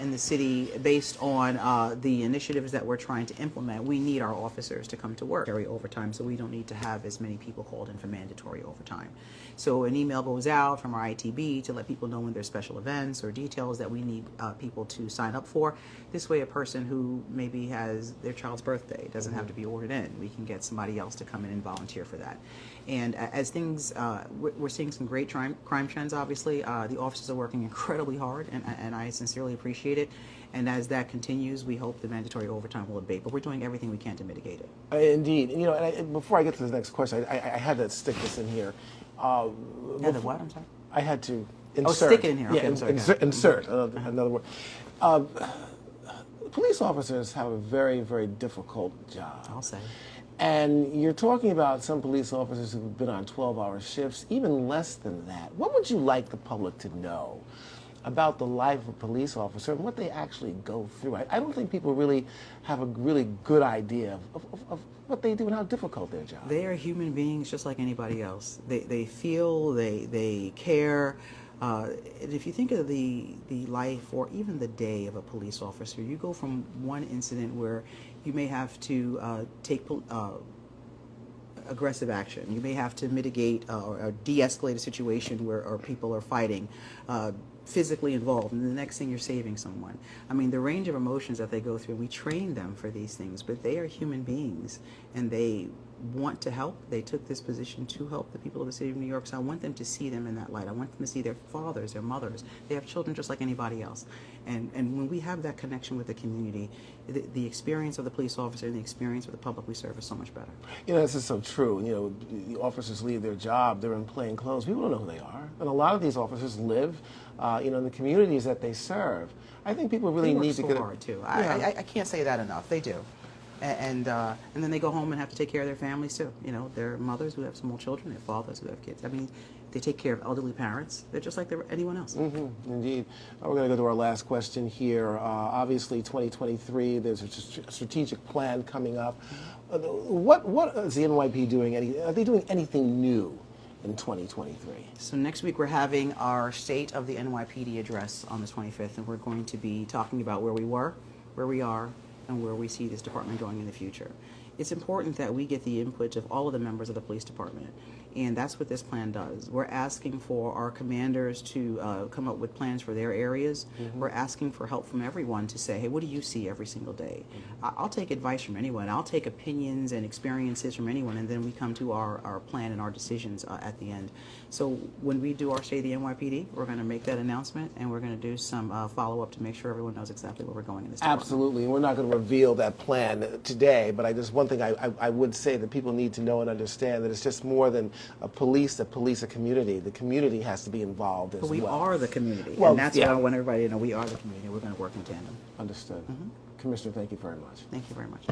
in the city based on the initiatives that we're trying to implement. We need our officers to come to work, carry overtime, so we don't need to have as many people called in for mandatory overtime. So an email goes out from our ITB to let people know when there's special events or details that we need people to sign up for. This way, a person who maybe has their child's birthday doesn't have to be ordered in. We can get somebody else to come in and volunteer for that. And as things, we're seeing some great crime trends, obviously. The officers are working incredibly hard, and I sincerely appreciate it. And as that continues, we hope the mandatory overtime will abate. But we're doing everything we can to mitigate it. Indeed. You know, and before I get to the next question, I had to stick this in here. Yeah, the what? I'm sorry? I had to insert. Oh, stick it in here. Okay, Yeah, I'm sorry. insert another word. Police officers have a very, very difficult job. I'll say. And you're talking about some police officers who've been on 12-hour shifts, even less than that. What would you like the public to know about the life of a police officer and what they actually go through? I don't think people really have a really good idea of what they do and how difficult their job is. They are human beings just like anybody else. They feel, they care. And if you think of the life or even the day of a police officer, you go from one incident where you may have to take aggressive action. You may have to mitigate or de-escalate a situation where people are fighting, physically involved, and the next thing you're saving someone. I mean, the range of emotions that they go through, we train them for these things, but they are human beings, and they want to help. They took this position to help the people of the city of New York, so I want them to see them in that light. I want them to see their fathers, their mothers. They have children just like anybody else. And when we have that connection with the community, the experience of the police officer and the experience of the public we serve is so much better. You know, this is so true. You know, the officers leave their job, they're in plain clothes. People don't know who they are. And a lot of these officers live, in the communities that they serve. I think people really need to get hard too. Yeah. I can't say that enough. They do. And then they go home and have to take care of their families too. You know, their mothers who have small children, their fathers who have kids. I mean, they take care of elderly parents. They're just like anyone else. Indeed. We're going to go to our last question here. Obviously, 2023, there's a strategic plan coming up. What is the NYPD doing? Are they doing anything new in 2023? So next week we're having our State of the NYPD address on the 25th, and we're going to be talking about where we were, where we are, and where we see this department going in the future. It's important that we get the input of all of the members of the police department, and that's what this plan does. We're asking for our commanders to come up with plans for their areas. We're asking for help from everyone to say, hey, what do you see every single day? I'll take advice from anyone. I'll take opinions and experiences from anyone, and then we come to our plan and our decisions at the end. So when we do our State of the NYPD, we're going to make that announcement, and we're going to do some follow-up to make sure everyone knows exactly where we're going in this department. Absolutely. We're not going to reveal that plan today, but one thing I would say that people need to know and understand that it's just more than a police that police a community. The community has to be involved as well. But we are the community, well, and that's what I want everybody to know. We are the community. We're going to work in tandem. Understood. Commissioner, thank you very much. Thank you very much.